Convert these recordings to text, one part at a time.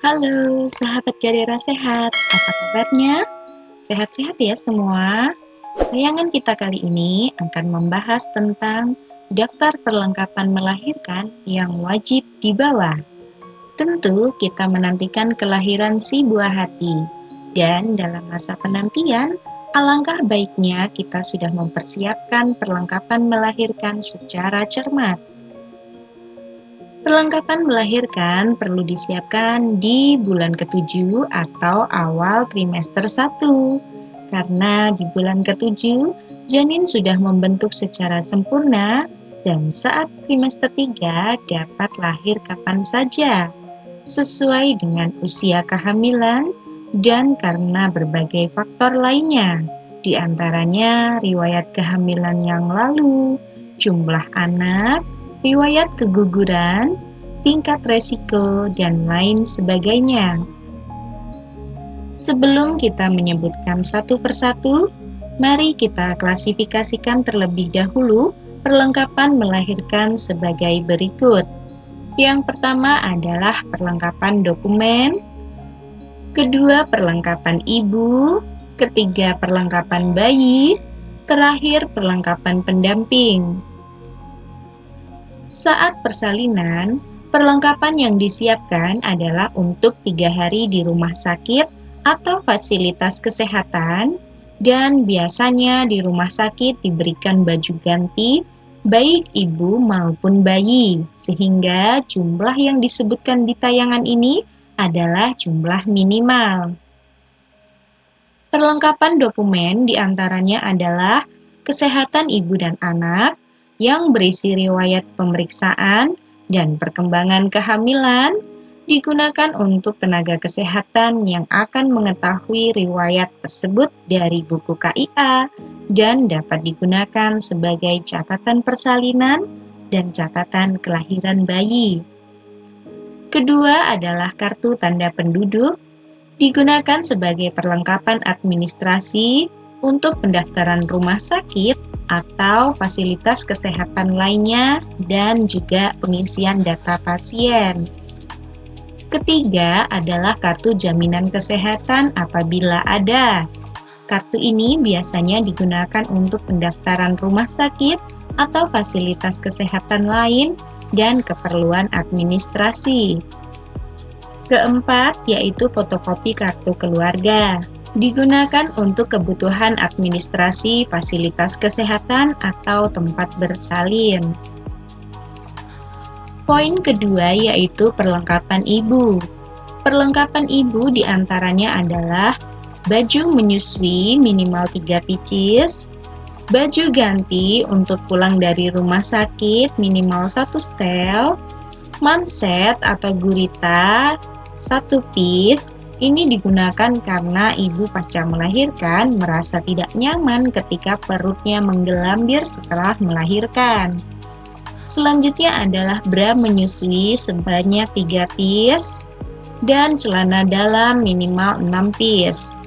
Halo, sahabat Gadera Sehat. Apa kabarnya? Sehat-sehat ya semua? Tayangan kita kali ini akan membahas tentang daftar perlengkapan melahirkan yang wajib dibawa. Tentu kita menantikan kelahiran si buah hati. Dan dalam masa penantian, alangkah baiknya kita sudah mempersiapkan perlengkapan melahirkan secara cermat. Perlengkapan melahirkan perlu disiapkan di bulan ke-7 atau awal trimester 1. Karena di bulan ke-7, janin sudah membentuk secara sempurna dan saat trimester 3 dapat lahir kapan saja, sesuai dengan usia kehamilan dan karena berbagai faktor lainnya, di antaranya riwayat kehamilan yang lalu, jumlah anak, riwayat keguguran, tingkat resiko, dan lain sebagainya. Sebelum kita menyebutkan satu persatu, mari kita klasifikasikan terlebih dahulu perlengkapan melahirkan sebagai berikut. Yang pertama adalah perlengkapan dokumen, kedua perlengkapan ibu, ketiga perlengkapan bayi, terakhir perlengkapan pendamping. Saat persalinan, perlengkapan yang disiapkan adalah untuk 3 hari di rumah sakit atau fasilitas kesehatan, dan biasanya di rumah sakit diberikan baju ganti baik ibu maupun bayi, sehingga jumlah yang disebutkan di tayangan ini adalah jumlah minimal. Perlengkapan dokumen diantaranya adalah kesehatan ibu dan anak, yang berisi riwayat pemeriksaan dan perkembangan kehamilan, digunakan untuk tenaga kesehatan yang akan mengetahui riwayat tersebut dari buku KIA dan dapat digunakan sebagai catatan persalinan dan catatan kelahiran bayi. Kedua adalah kartu tanda penduduk, digunakan sebagai perlengkapan administrasi untuk pendaftaran rumah sakit atau fasilitas kesehatan lainnya dan juga pengisian data pasien. Ketiga adalah kartu jaminan kesehatan apabila ada. Kartu ini biasanya digunakan untuk pendaftaran rumah sakit atau fasilitas kesehatan lain dan keperluan administrasi. Keempat yaitu fotokopi kartu keluarga. Digunakan untuk kebutuhan administrasi fasilitas kesehatan atau tempat bersalin. Poin kedua yaitu perlengkapan ibu. Perlengkapan ibu diantaranya adalah baju menyusui minimal 3 pieces, baju ganti untuk pulang dari rumah sakit minimal 1 setel, manset atau gurita 1 piece. Ini digunakan karena ibu pasca melahirkan merasa tidak nyaman ketika perutnya menggelambir setelah melahirkan. Selanjutnya adalah bra menyusui sebanyak 3 piece dan celana dalam minimal 6 piece.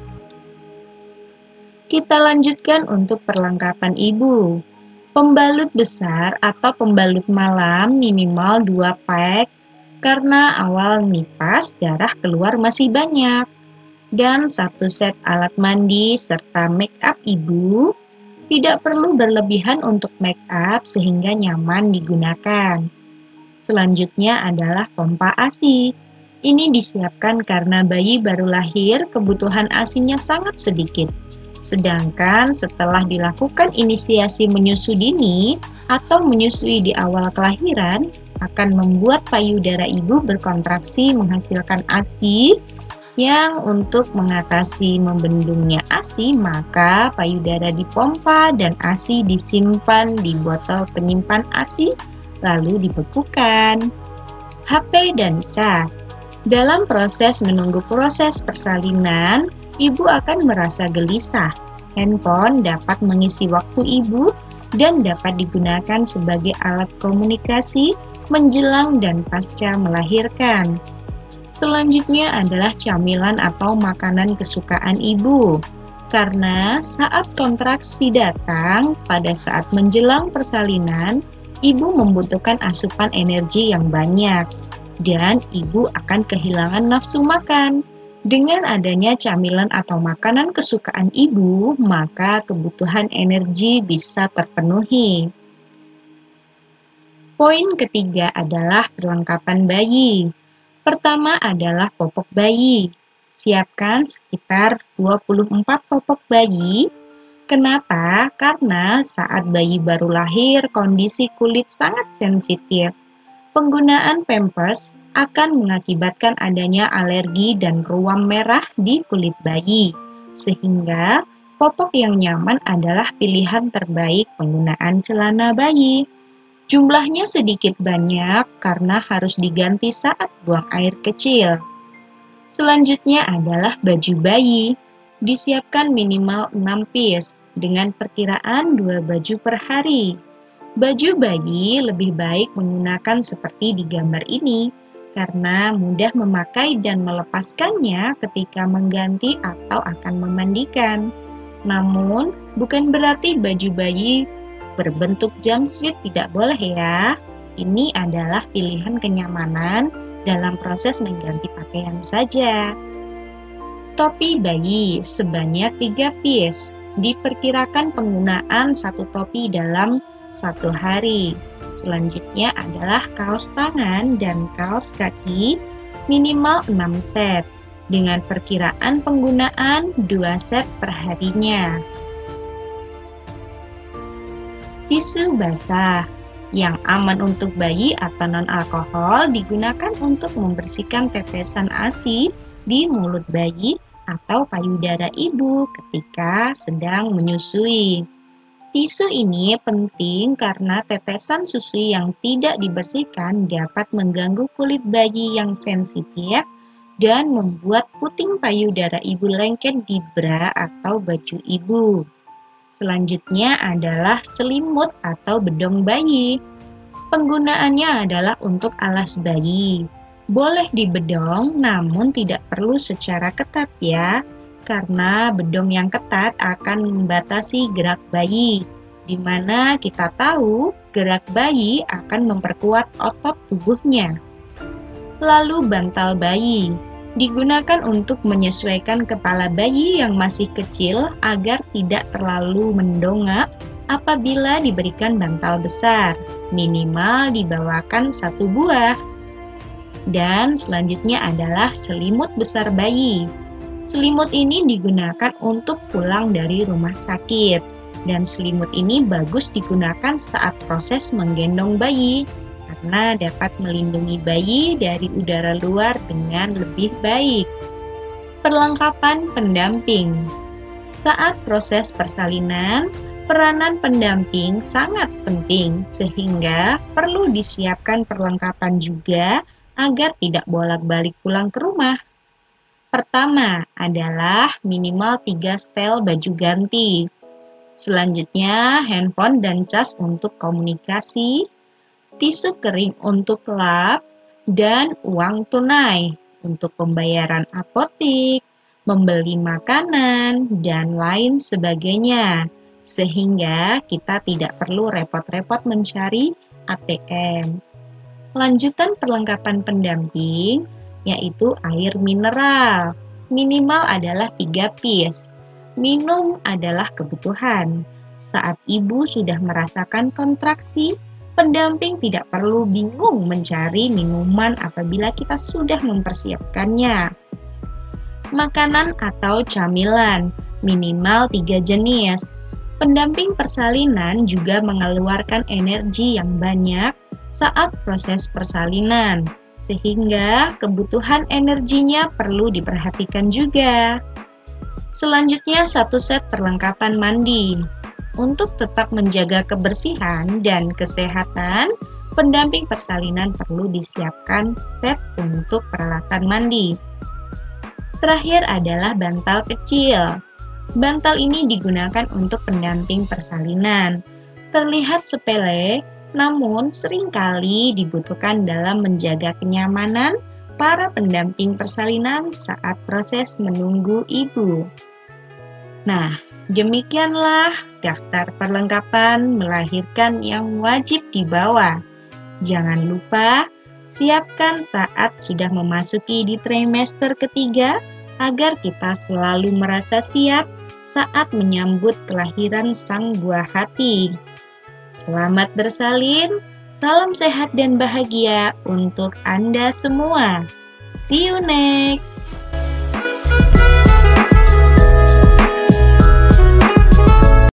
Kita lanjutkan untuk perlengkapan ibu. Pembalut besar atau pembalut malam minimal 2 pack karena awal nipas darah keluar masih banyak, dan 1 set alat mandi serta make up ibu. Tidak perlu berlebihan untuk make up sehingga nyaman digunakan. Selanjutnya adalah pompa ASI. Ini disiapkan karena bayi baru lahir kebutuhan ASI-nya sangat sedikit. Sedangkan setelah dilakukan inisiasi menyusui dini atau menyusui di awal kelahiran, akan membuat payudara ibu berkontraksi menghasilkan ASI yang untuk mengatasi membendungnya ASI, maka payudara dipompa dan ASI disimpan di botol penyimpan ASI lalu dibekukan. HP dan cas. Dalam proses menunggu proses persalinan, ibu akan merasa gelisah. Handphone dapat mengisi waktu ibu dan dapat digunakan sebagai alat komunikasi menjelang dan pasca melahirkan. Selanjutnya adalah camilan atau makanan kesukaan ibu. Karena saat kontraksi datang pada saat menjelang persalinan, ibu membutuhkan asupan energi yang banyak. dan ibu akan kehilangan nafsu makan. Dengan adanya camilan atau makanan kesukaan ibu, maka kebutuhan energi bisa terpenuhi. Poin ketiga adalah perlengkapan bayi. Pertama adalah popok bayi. Siapkan sekitar 24 popok bayi. Kenapa? Karena saat bayi baru lahir, kondisi kulit sangat sensitif. Penggunaan Pampers akan mengakibatkan adanya alergi dan ruam merah di kulit bayi, sehingga popok yang nyaman adalah pilihan terbaik penggunaan celana bayi. Jumlahnya sedikit banyak karena harus diganti saat buang air kecil. Selanjutnya adalah baju bayi. Disiapkan minimal 6 piece dengan perkiraan 2 baju per hari. Baju bayi lebih baik menggunakan seperti di gambar ini karena mudah memakai dan melepaskannya ketika mengganti atau akan memandikan. Namun, bukan berarti baju bayi berbentuk jumpsuit tidak boleh ya. Ini adalah pilihan kenyamanan dalam proses mengganti pakaian saja. Topi bayi sebanyak 3 piece. Diperkirakan penggunaan satu topi dalam 1 hari. Selanjutnya adalah kaos tangan dan kaos kaki minimal 6 set dengan perkiraan penggunaan 2 set per harinya. Tisu basah yang aman untuk bayi atau non-alkohol digunakan untuk membersihkan tetesan ASI di mulut bayi atau payudara ibu ketika sedang menyusui. Tisu ini penting karena tetesan susu yang tidak dibersihkan dapat mengganggu kulit bayi yang sensitif dan membuat puting payudara ibu lengket di bra atau baju ibu. Selanjutnya adalah selimut atau bedong bayi. Penggunaannya adalah untuk alas bayi. Boleh dibedong, namun tidak perlu secara ketat ya, karena bedong yang ketat akan membatasi gerak bayi, di mana kita tahu gerak bayi akan memperkuat otot tubuhnya. Lalu bantal bayi. Digunakan untuk menyesuaikan kepala bayi yang masih kecil agar tidak terlalu mendongak apabila diberikan bantal besar, minimal dibawakan 1 buah. Dan selanjutnya adalah selimut besar bayi. Selimut ini digunakan untuk pulang dari rumah sakit, dan selimut ini bagus digunakan saat proses menggendong bayi, karena dapat melindungi bayi dari udara luar dengan lebih baik. Perlengkapan pendamping. Saat proses persalinan, peranan pendamping sangat penting sehingga perlu disiapkan perlengkapan juga agar tidak bolak-balik pulang ke rumah. Pertama adalah minimal 3 setel baju ganti. Selanjutnya handphone dan cas untuk komunikasi, tisu kering untuk lap, dan uang tunai untuk pembayaran apotik, membeli makanan, dan lain sebagainya, sehingga kita tidak perlu repot-repot mencari ATM. Lanjutan perlengkapan pendamping, yaitu air mineral. Minimal adalah 3 piece. Minum adalah kebutuhan. Saat ibu sudah merasakan kontraksi, pendamping tidak perlu bingung mencari minuman apabila kita sudah mempersiapkannya. Makanan atau camilan, minimal 3 jenis. Pendamping persalinan juga mengeluarkan energi yang banyak saat proses persalinan, sehingga kebutuhan energinya perlu diperhatikan juga. Selanjutnya 1 set perlengkapan mandi. Untuk tetap menjaga kebersihan dan kesehatan, pendamping persalinan perlu disiapkan set untuk peralatan mandi. Terakhir adalah bantal kecil. Bantal ini digunakan untuk pendamping persalinan. Terlihat sepele, namun seringkali dibutuhkan dalam menjaga kenyamanan para pendamping persalinan saat proses menunggu ibu. Nah, demikianlah daftar perlengkapan melahirkan yang wajib dibawa. Jangan lupa Siapkan saat sudah memasuki di trimester ketiga agar kita selalu merasa siap saat menyambut kelahiran sang buah hati. Selamat bersalin, salam sehat dan bahagia untuk Anda semua. See you next!